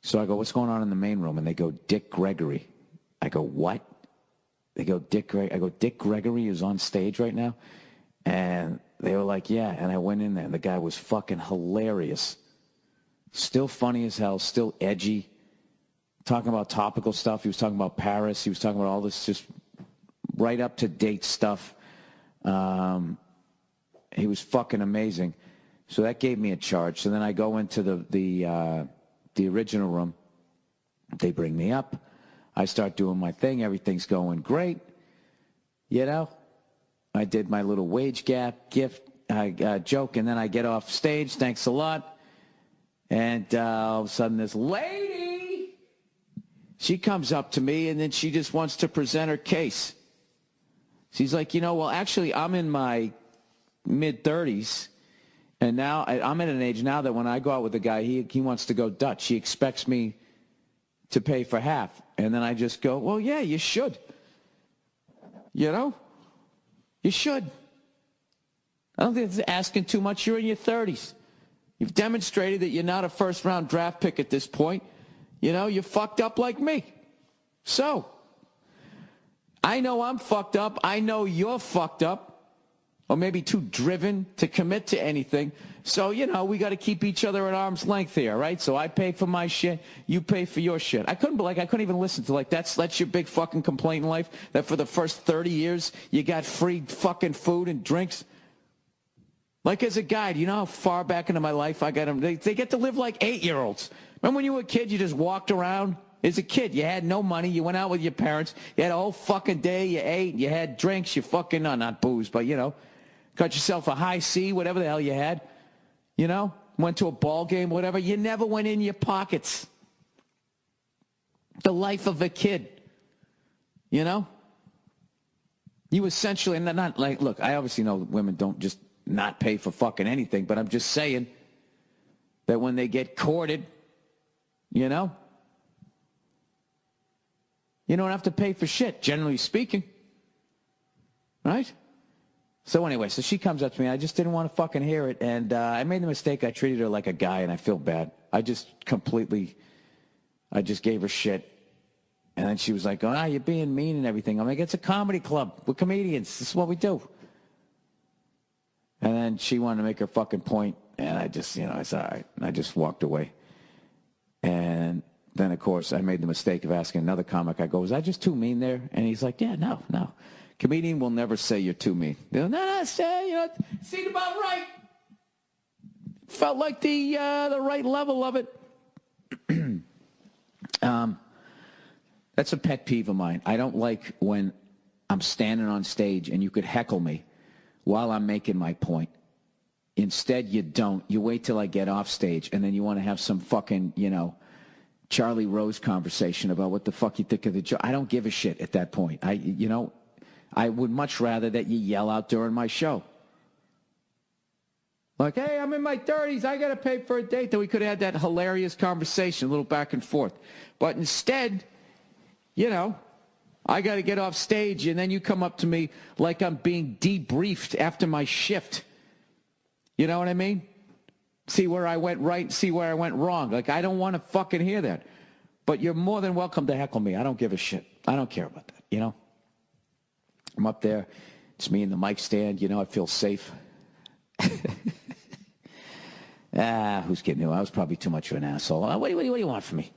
So I go, what's going on in the main room? And they go, Dick Gregory. I go, what? They go, Dick Gregory. I go, Dick Gregory is on stage right now? And they were like, yeah. And I went in there, and the guy was fucking hilarious. Still funny as hell, still edgy. Talking about topical stuff. He was talking about Paris. He was talking about all this just right up to date stuff. He was fucking amazing. So that gave me a charge. So then I go into the original room. They bring me up. I start doing my thing. Everything's going great. You know, I did my little wage gap joke, and then I get off stage. Thanks a lot. And all of a sudden, this lady, she comes up to me, and then she just wants to present her case. She's like, well, actually, I'm in my mid-30s, and now I'm at an age now that when I go out with a guy, he wants to go Dutch. He expects me to pay for half. And then I just go, well, yeah, you should. You should. I don't think it's asking too much. You're in your 30s. You've demonstrated that you're not a first-round draft pick at this point. You're fucked up like me. So, I know I'm fucked up. I know you're fucked up. Or maybe too driven to commit to anything. So, we got to keep each other at arm's length here, right? So I pay for my shit, you pay for your shit. I couldn't even listen to, that's your big fucking complaint in life, that for the first 30 years, you got free fucking food and drinks. Like as a guy, do you know how far back into my life I got them? They get to live like 8-year-olds. Remember when you were a kid, you just walked around? As a kid, you had no money. You went out with your parents. You had a whole fucking day. You ate. You had drinks. You fucking, no, not booze, but, got yourself a high C, whatever the hell you had. Went to a ball game, whatever. You never went in your pockets. The life of a kid. You essentially, not like, look, I obviously know women don't just not pay for fucking anything, but I'm just saying that when they get courted, you don't have to pay for shit, generally speaking. Right? So anyway, so she comes up to me. I just didn't want to fucking hear it. And I made the mistake. I treated her like a guy, and I feel bad. I just gave her shit. And then she was like, oh, you're being mean and everything. I'm like, it's a comedy club. We're comedians. This is what we do. And then she wanted to make her fucking point. And I just, I said, all right. And I just walked away. And then, of course, I made the mistake of asking another comic. I go, was I just too mean there? And he's like, yeah, no. Comedian will never say you're too mean. No, seemed about right. Felt like the right level of it. That's a pet peeve of mine. I don't like when I'm standing on stage and you could heckle me while I'm making my point. Instead, you don't. You wait till I get off stage, and then you want to have some fucking, Charlie Rose conversation about what the fuck you think of the joke. I don't give a shit at that point. I would much rather that you yell out during my show. Like, hey, I'm in my 30s. I got to pay for a date. Then we could have had that hilarious conversation, a little back and forth. But instead, I got to get off stage, and then you come up to me like I'm being debriefed after my shift. You know what I mean? See where I went right, see where I went wrong. Like, I don't want to fucking hear that. But you're more than welcome to heckle me. I don't give a shit. I don't care about that, I'm up there. It's me and the mic stand. I feel safe. Who's kidding you? I was probably too much of an asshole. What do you want from me?